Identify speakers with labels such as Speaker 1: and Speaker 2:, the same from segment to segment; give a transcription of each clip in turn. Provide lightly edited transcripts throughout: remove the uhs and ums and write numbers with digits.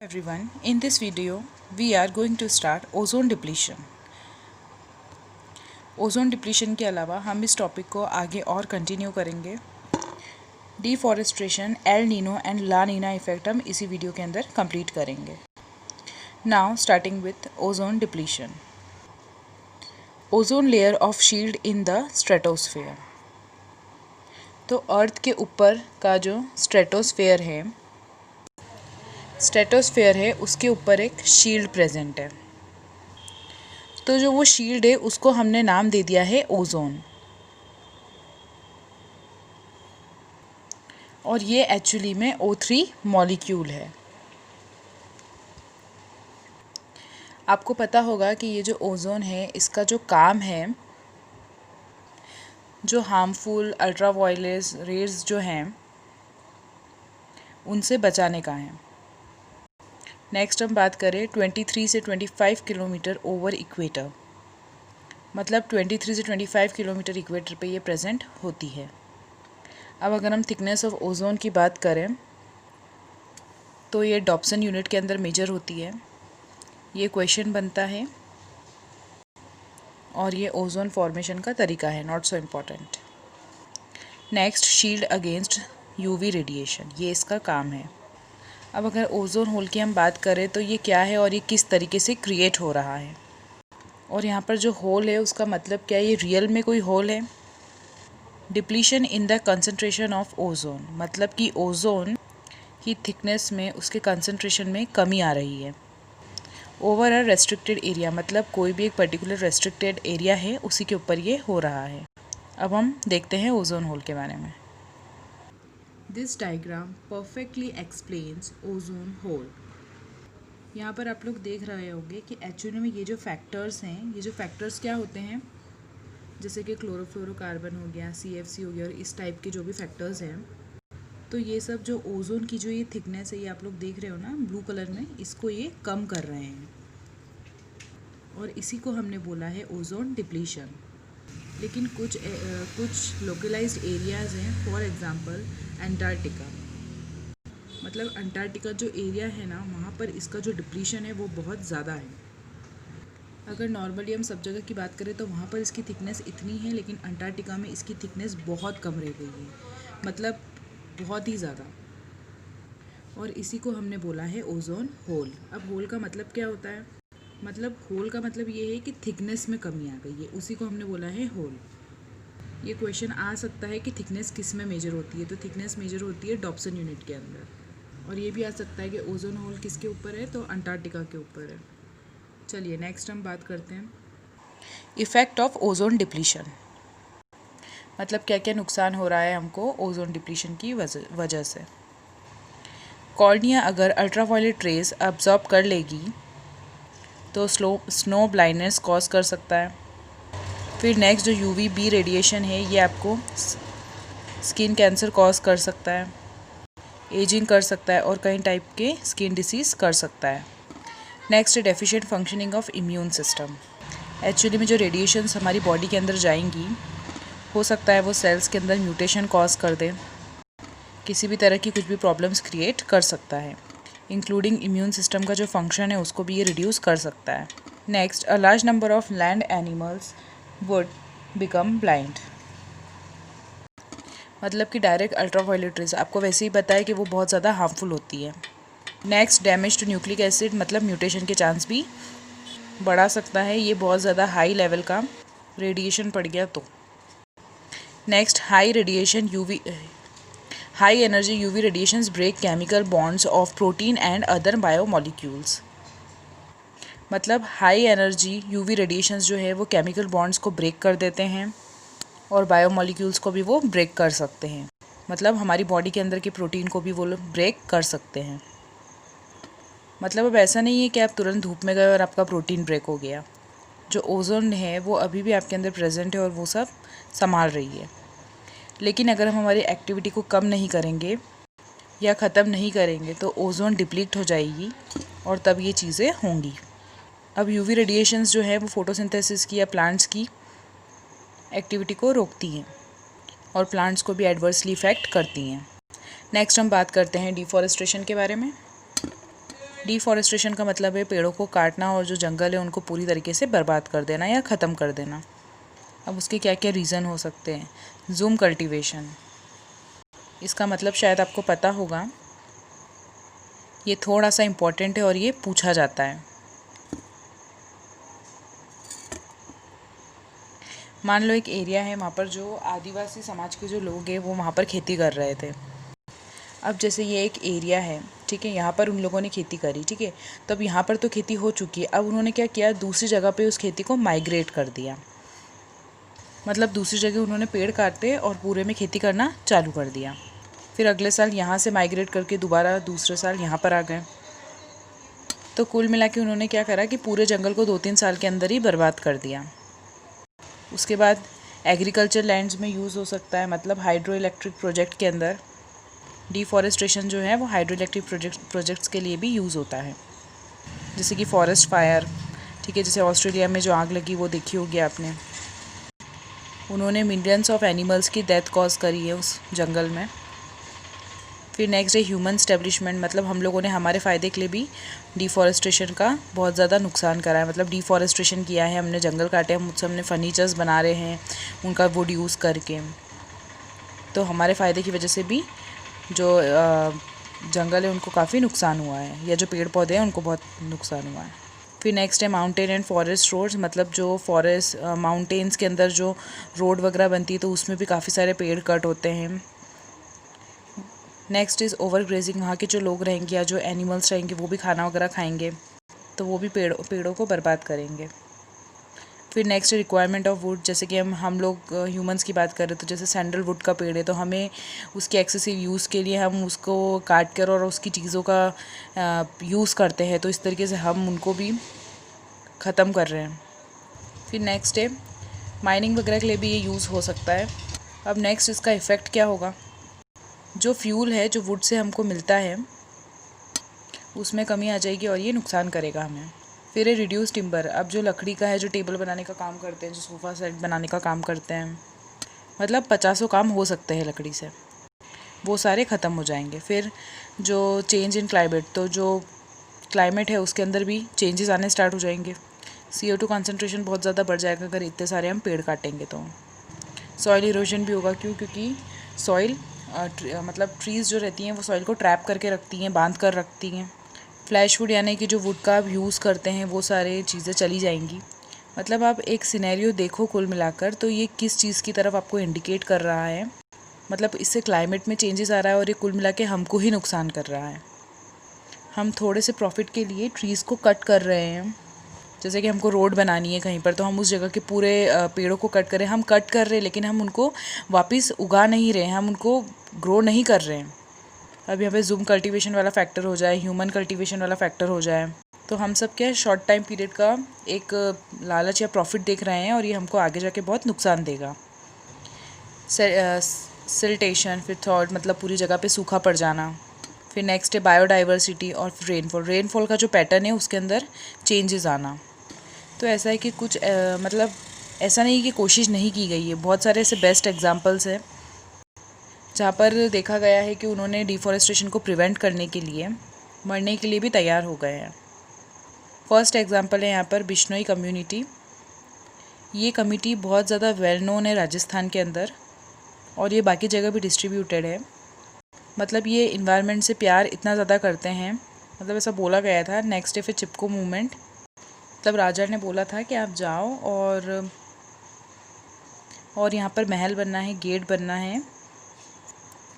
Speaker 1: Everyone, in this video we are going to start ozone depletion. Ozone depletion के अलावा हम इस topic को आगे और कंटिन्यू करेंगे। Deforestation, El Nino and La Nina effect हम इसी वीडियो के अंदर कंप्लीट करेंगे। Now starting with ozone depletion. Ozone layer of shield in the stratosphere. तो अर्थ के ऊपर का जो स्ट्रेटोस्फेयर है उसके ऊपर एक शील्ड प्रेजेंट है। तो जो वो शील्ड है उसको हमने नाम दे दिया है ओजोन। और ये एक्चुअली में O3 मॉलिक्यूल है। आपको पता होगा कि ये जो ओजोन है इसका जो काम है, जो हार्मफुल अल्ट्रावायलेट रेज जो हैं उनसे बचाने का है। नेक्स्ट हम बात करें 23 से 25 किलोमीटर ओवर इक्वेटर, मतलब 23 से 25 किलोमीटर इक्वेटर पे ये प्रेजेंट होती है। अब अगर हम थिकनेस ऑफ ओजोन की बात करें तो ये डॉप्सन यूनिट के अंदर मेजर होती है। ये क्वेश्चन बनता है और ये ओजोन फॉर्मेशन का तरीका है, not so important. Next, shield against UV radiation, ये इसका काम है। अब अगर ओजोन होल की हम बात करें तो ये क्या है और ये किस तरीके से क्रिएट हो रहा है, और यहाँ पर जो होल है उसका मतलब क्या है, ये रियल में कोई होल है। Depletion in the concentration of ozone, मतलब कि ओजोन की थिकनेस में उसके कंसंट्रेशन में कमी आ रही है। ओवर अ रेस्ट्रिक्टेड एरिया, मतलब कोई भी एक पर्टिकुलर रेस्ट्रिक्टेड एरिया है उसी के ऊपर ये हो रहा है। अब हम देखते हैं ओजोन होल के बारे में। This diagram perfectly explains ozone hole. यहाँ पर आप लोग देख रहे होंगे कि एक्चुअली में ये जो फैक्टर्स हैं, ये जो फैक्टर्स क्या होते हैं, जैसे कि क्लोरोफ्लोरोकार्बन हो गया, CFC हो गया, और इस टाइप के जो भी फैक्टर्स हैं, तो ये सब जो ओजोन की जो ये थिकनेस है, ये आप लोग देख रहे हो ना ब्लू कलर में, इसको ये कम कर रहे हैं और इसी को हमने बोला है ओजोन डिप्लीशन। लेकिन कुछ लोकलाइज्ड एरियाज़ हैं, फॉर एग्जांपल अंटार्कटिका, मतलब अंटार्कटिका जो एरिया है ना, वहाँ पर इसका जो डिप्लीशन है वो बहुत ज़्यादा है। अगर नॉर्मली हम सब जगह की बात करें तो वहाँ पर इसकी थिकनेस इतनी है, लेकिन अंटार्कटिका में इसकी थिकनेस बहुत कम रह गई है, मतलब बहुत ही ज़्यादा। और इसी को हमने बोला है ओजोन होल। अब होल का मतलब क्या होता है, मतलब होल का मतलब ये है कि थिकनेस में कमी आ गई है, उसी को हमने बोला है होल। ये क्वेश्चन आ सकता है कि थिकनेस किस में मेजर होती है, तो थिकनेस मेजर होती है डॉप्सन यूनिट के अंदर। और ये भी आ सकता है कि ओजोन होल किसके ऊपर है, तो अंटार्कटिका के ऊपर है। चलिए नेक्स्ट हम बात करते हैं इफ़ेक्ट ऑफ ओजोन डिप्लीशन, मतलब क्या क्या नुकसान हो रहा है हमको ओजोन डिप्लीशन की वजह से। कॉर्निया अगर अल्ट्रावायलेट रेज अब्जॉर्ब कर लेगी तो स्नो ब्लाइंडनेस कॉज कर सकता है। फिर नेक्स्ट जो UVB रेडिएशन है ये आपको स्किन कैंसर कॉज कर सकता है, एजिंग कर सकता है और कई टाइप के स्किन डिसीज़ कर सकता है। Next, deficient functioning of immune system. Actually में जो रेडिएशंस हमारी बॉडी के अंदर जाएंगी, हो सकता है वो सेल्स के अंदर म्यूटेशन कॉज कर दे, किसी भी तरह की कुछ भी प्रॉब्लम्स क्रिएट कर सकता है, इंक्लूडिंग इम्यून सिस्टम का जो फंक्शन है उसको भी ये रिड्यूस कर सकता है। Next, a large number of land animals would become blind, मतलब कि डायरेक्ट अल्ट्रावायलेट रेज आपको वैसे ही पता है कि वो बहुत ज़्यादा हार्मफुल होती है। Next, damage to nucleic acid, मतलब म्यूटेशन के चांस भी बढ़ा सकता है, ये बहुत ज़्यादा हाई लेवल का रेडिएशन पड़ गया तो। Next, high energy UV radiations break chemical bonds of protein and other biomolecules, मतलब हाई एनर्जी यूवी रेडिएशंस जो है वो केमिकल बॉन्ड्स को ब्रेक कर देते हैं और बायोमोलिक्यूल्स को भी वो ब्रेक कर सकते हैं, मतलब हमारी बॉडी के अंदर के प्रोटीन को भी वो लोग ब्रेक कर सकते हैं। मतलब अब ऐसा नहीं है कि आप तुरंत धूप में गए और आपका प्रोटीन ब्रेक हो गया, जो ओजोन है वो अभी भी आपके अंदर प्रेजेंट है और वो सब संभाल रही है। लेकिन अगर हम हमारी एक्टिविटी को कम नहीं करेंगे या ख़त्म नहीं करेंगे तो ओजोन डिप्लीट हो जाएगी और तब ये चीज़ें होंगी। अब यूवी रेडिएशंस जो है वो फोटोसिंथेसिस की या प्लांट्स की एक्टिविटी को रोकती हैं और प्लांट्स को भी एडवर्सली इफ़ेक्ट करती हैं। नेक्स्ट हम बात करते हैं डिफॉरेस्टेशन के बारे में। डिफॉरेस्टेशन का मतलब है पेड़ों को काटना और जो जंगल है उनको पूरी तरीके से बर्बाद कर देना या ख़त्म कर देना। अब उसके क्या क्या रीज़न हो सकते हैं। ज़ूम कल्टीवेशन, इसका मतलब शायद आपको पता होगा, ये थोड़ा सा इम्पॉर्टेंट है और ये पूछा जाता है। मान लो एक एरिया है, वहाँ पर जो आदिवासी समाज के जो लोग हैं वो वहाँ पर खेती कर रहे थे। अब जैसे ये एक एरिया है, ठीक है, यहाँ पर उन लोगों ने खेती करी, ठीक है, तो अब यहाँ पर तो खेती हो चुकी है। अब उन्होंने क्या किया, दूसरी जगह पे उस खेती को माइग्रेट कर दिया। मतलब दूसरी जगह उन्होंने पेड़ काटे और पूरे में खेती करना चालू कर दिया। फिर अगले साल यहाँ से माइग्रेट करके दोबारा दूसरे साल यहाँ पर आ गए। तो कुल मिला के उन्होंने क्या करा कि पूरे जंगल को 2-3 साल के अंदर ही बर्बाद कर दिया। उसके बाद एग्रीकल्चर लैंड्स में यूज़ हो सकता है, मतलब हाइड्रो इलेक्ट्रिक प्रोजेक्ट के अंदर डिफॉरेस्टेशन जो है वो हाइड्रो इलेक्ट्रिक प्रोजेक्ट्स के लिए भी यूज़ होता है। जैसे कि फॉरेस्ट फायर, ठीक है, जैसे ऑस्ट्रेलिया में जो आग लगी वो देखी होगी आपने। उन्होंने मिलियंस ऑफ एनिमल्स की डेथ कॉज करी है उस जंगल में। फिर नेक्स्ट है ह्यूमन स्टैब्लिशमेंट, मतलब हम लोगों ने हमारे फ़ायदे के लिए भी डिफॉरेस्टेशन का बहुत ज़्यादा नुकसान करा है। मतलब डिफॉरेस्टेशन किया है, हमने जंगल काटे, हमने फर्नीचर्स बना रहे हैं उनका वुड यूज़ करके। तो हमारे फ़ायदे की वजह से भी जो जंगल है उनको काफ़ी नुकसान हुआ है, या जो पेड़ पौधे हैं उनको बहुत नुकसान हुआ है। फिर नेक्स्ट है माउंटेन एंड फॉरेस्ट रोड्स, मतलब जो फॉरेस्ट माउंटेन्स के अंदर जो रोड वगैरह बनती है तो उसमें भी काफ़ी सारे पेड़ कट होते हैं। नेक्स्ट इज़ ओवर ग्रेजिंग, वहाँ के जो लोग रहेंगे या जो एनिमल्स रहेंगे वो भी खाना वगैरह खाएंगे तो वो भी पेड़ों को बर्बाद करेंगे। फिर नेक्स्ट रिक्वायरमेंट ऑफ वुड, जैसे कि हम लोग ह्यूमंस की बात करें तो जैसे सैंडलवुड का पेड़ है तो हमें उसके एक्सेसिव यूज़ के लिए हम उसको काट कर और उसकी चीज़ों का यूज़ करते हैं, तो इस तरीके से हम उनको भी ख़त्म कर रहे हैं। फिर नेक्स्ट है माइनिंग वगैरह के लिए भी ये यूज़ हो सकता है। अब नेक्स्ट इसका इफ़ेक्ट क्या होगा, जो फ्यूल है जो वुड से हमको मिलता है उसमें कमी आ जाएगी और ये नुकसान करेगा हमें। फिर है रिड्यूस टिम्बर, अब जो लकड़ी का है जो टेबल बनाने का काम करते हैं, जो सोफ़ा सेट बनाने का काम करते हैं, मतलब 50 काम हो सकते हैं लकड़ी से, वो सारे ख़त्म हो जाएंगे। फिर जो चेंज इन क्लाइमेट, तो जो क्लाइमेट है उसके अंदर भी चेंजेस आने स्टार्ट हो जाएंगे। CO2 कंसनट्रेशन बहुत ज़्यादा बढ़ जाएगा अगर इतने सारे हम पेड़ काटेंगे तो। सॉइल इरोजन भी होगा, क्योंकि सॉइल मतलब ट्रीज़ जो रहती हैं वो सॉइल को ट्रैप करके रखती हैं, बांध कर रखती हैं। फ्लैश वुड यानी कि जो वुड का आप यूज़ करते हैं वो सारे चीज़ें चली जाएंगी। मतलब आप एक सिनेरियो देखो कुल मिलाकर, तो ये किस चीज़ की तरफ आपको इंडिकेट कर रहा है, मतलब इससे क्लाइमेट में चेंजेस आ रहा है और ये कुल मिला के हमको ही नुकसान कर रहा है। हम थोड़े से प्रॉफिट के लिए ट्रीज़ को कट कर रहे हैं। जैसे कि हमको रोड बनानी है कहीं पर, तो हम उस जगह के पूरे पेड़ों को कट कर रहे हैं। हम कट कर रहे हैं लेकिन हम उनको वापस उगा नहीं रहे हैं, हम उनको ग्रो नहीं कर रहे हैं। अब यहाँ पे ज़ूम कल्टीवेशन वाला फैक्टर हो जाए, ह्यूमन कल्टीवेशन वाला फैक्टर हो जाए, तो हम सब क्या शॉर्ट टाइम पीरियड का एक लालच या प्रॉफिट देख रहे हैं और ये हमको आगे जाके बहुत नुकसान देगा। सिल्टेशन, फिर थॉट मतलब पूरी जगह पे सूखा पड़ जाना। फिर नेक्स्ट है बायोडाइवर्सिटी और रेनफॉल। रेनफॉल का जो पैटर्न है उसके अंदर चेंजेस आना। तो ऐसा है कि कुछ मतलब ऐसा नहीं कि कोशिश नहीं की गई है, बहुत सारे ऐसे बेस्ट एग्जांपल्स हैं जहाँ पर देखा गया है कि उन्होंने डिफॉरेस्टेशन को प्रिवेंट करने के लिए मरने के लिए भी तैयार हो गए हैं। फर्स्ट एग्जांपल है यहाँ पर बिश्नोई कम्युनिटी। ये कम्युनिटी बहुत ज़्यादा वेल नोन है राजस्थान के अंदर और ये बाकी जगह भी डिस्ट्रीब्यूटेड है। मतलब ये इन्वायरमेंट से प्यार इतना ज़्यादा करते हैं, मतलब ऐसा बोला गया था। नेक्स्ट है फिर चिपको मूवमेंट, मतलब राजा ने बोला था कि आप जाओ और यहाँ पर महल बनना है, गेट बनना है,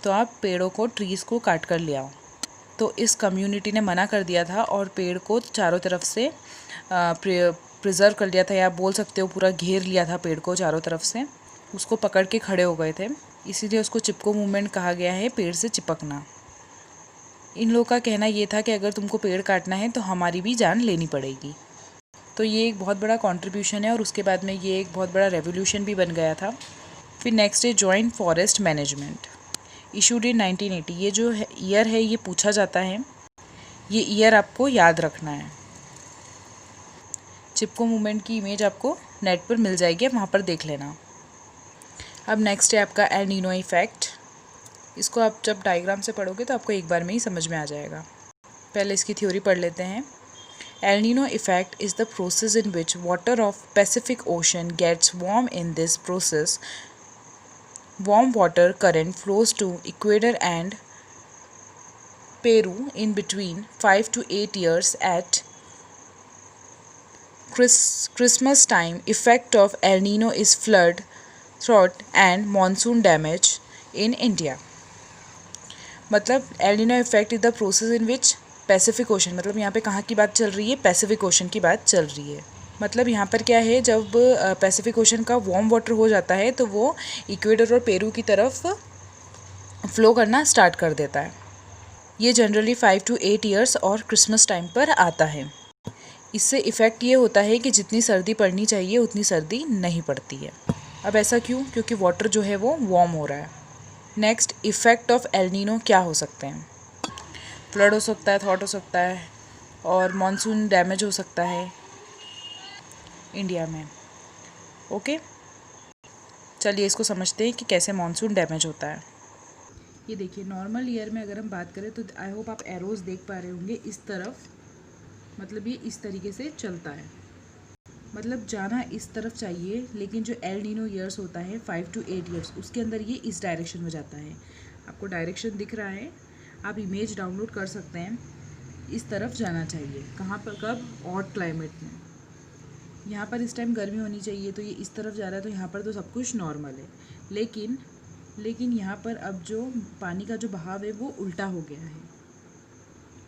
Speaker 1: तो आप पेड़ों को ट्रीज़ को काट कर ले आओ। तो इस कम्युनिटी ने मना कर दिया था और पेड़ को चारों तरफ से प्रिजर्व कर लिया था, या आप बोल सकते हो पूरा घेर लिया था पेड़ को चारों तरफ से, उसको पकड़ के खड़े हो गए थे। इसीलिए उसको चिपको मूवमेंट कहा गया है, पेड़ से चिपकना। इन लोगों का कहना ये था कि अगर तुमको पेड़ काटना है तो हमारी भी जान लेनी पड़ेगी। तो ये एक बहुत बड़ा कंट्रीब्यूशन है और उसके बाद में ये एक बहुत बड़ा रेवोल्यूशन भी बन गया था। फिर नेक्स्ट है joint forest management, issued in 1980। ये जो ईयर है ये पूछा जाता है, ये ईयर आपको याद रखना है। चिपको मूवमेंट की इमेज आपको नेट पर मिल जाएगी, आप वहाँ पर देख लेना। अब नेक्स्ट है आपका एल नीनो इफेक्ट। इसको आप जब डायग्राम से पढ़ोगे तो आपको एक बार में ही समझ में आ जाएगा। पहले इसकी थ्योरी पढ़ लेते हैं। El Nino effect is the process in which water of Pacific Ocean gets warm. In this process, warm water current flows to equator and Peru in between 5 to 8 years at Christmas time. Effect of El Nino is flood, drought and monsoon damage in India. मतलब El Nino effect is the process in which Pacific ocean, मतलब यहाँ पे कहाँ की बात चल रही है, पैसिफिक ओशन की बात चल रही है। मतलब यहाँ पर क्या है, जब पैसिफिक ओशन का वार्म वाटर हो जाता है तो वो इक्वेटर और पेरू की तरफ फ्लो करना स्टार्ट कर देता है। ये जनरली 5 to 8 ईयर्स और क्रिसमस टाइम पर आता है। इससे इफ़ेक्ट ये होता है कि जितनी सर्दी पड़नी चाहिए उतनी सर्दी नहीं पड़ती है। अब ऐसा क्यों? क्योंकि वाटर जो है वो वार्म हो रहा है। Next, effect of El Nino क्या हो सकते हैं? फ्लड हो सकता है, थॉट हो सकता है और मॉनसून डैमेज हो सकता है इंडिया में। ओके, चलिए इसको समझते हैं कि कैसे मॉनसून डैमेज होता है। ये देखिए, नॉर्मल ईयर में अगर हम बात करें तो आई होप आप एरोज़ देख पा रहे होंगे इस तरफ, मतलब ये इस तरीके से चलता है, मतलब जाना इस तरफ चाहिए, लेकिन जो एल नीनो ईयर्स होता है 5 to 8 ईयर्स, उसके अंदर ये इस डायरेक्शन में जाता है। आपको डायरेक्शन दिख रहा है, आप इमेज डाउनलोड कर सकते हैं। इस तरफ जाना चाहिए, कहाँ पर, कब? हॉट क्लाइमेट में। यहाँ पर इस टाइम गर्मी होनी चाहिए तो ये इस तरफ जा रहा है, तो यहाँ पर तो सब कुछ नॉर्मल है, लेकिन यहाँ पर अब जो पानी का जो बहाव है वो उल्टा हो गया है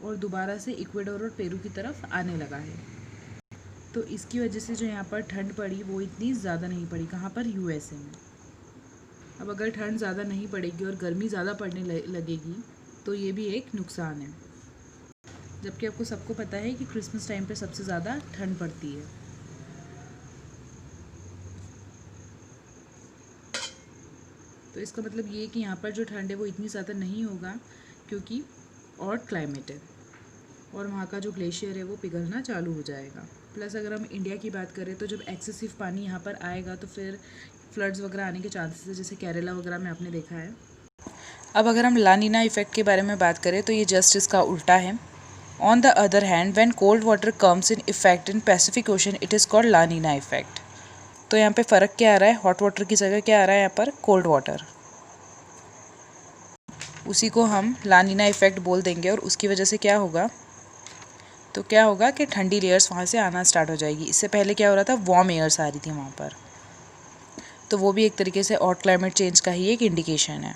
Speaker 1: और दोबारा से इक्वेडोर और पेरू की तरफ आने लगा है। तो इसकी वजह से जो यहाँ पर ठंड पड़ी वो इतनी ज़्यादा नहीं पड़ी। कहाँ पर? यूएसए में। अब अगर ठंड ज़्यादा नहीं पड़ेगी और गर्मी ज़्यादा पड़ने लगेगी तो ये भी एक नुकसान है, जबकि आपको सबको पता है कि क्रिसमस टाइम पे सबसे ज़्यादा ठंड पड़ती है। तो इसका मतलब ये है कि यहाँ पर जो ठंड है वो इतनी ज़्यादा नहीं होगा क्योंकि हॉट क्लाइमेट है और वहाँ का जो ग्लेशियर है वो पिघलना चालू हो जाएगा। प्लस अगर हम इंडिया की बात करें तो जब एक्सेसिव पानी यहाँ पर आएगा तो फिर फ्लड्स वगैरह आने के चांसेस है, जैसे केरला वगैरह में आपने देखा है। अब अगर हम ला नीना इफ़ेक्ट के बारे में बात करें तो ये जस्ट इसका उल्टा है। On the other hand, when cold water comes in effect in Pacific Ocean, it is called La Nina effect. तो यहाँ पे फ़र्क क्या आ रहा है? हॉट वाटर की जगह क्या आ रहा है यहाँ पर? Cold water. उसी को हम ला नीना इफेक्ट बोल देंगे और उसकी वजह से क्या होगा, तो क्या होगा कि ठंडी लेयर्स वहाँ से आना स्टार्ट हो जाएगी। इससे पहले क्या हो रहा था? वार्म एयर्स आ रही थी वहाँ पर, तो वो भी एक तरीके से हॉट क्लाइमेट चेंज का ही एक इंडिकेशन है।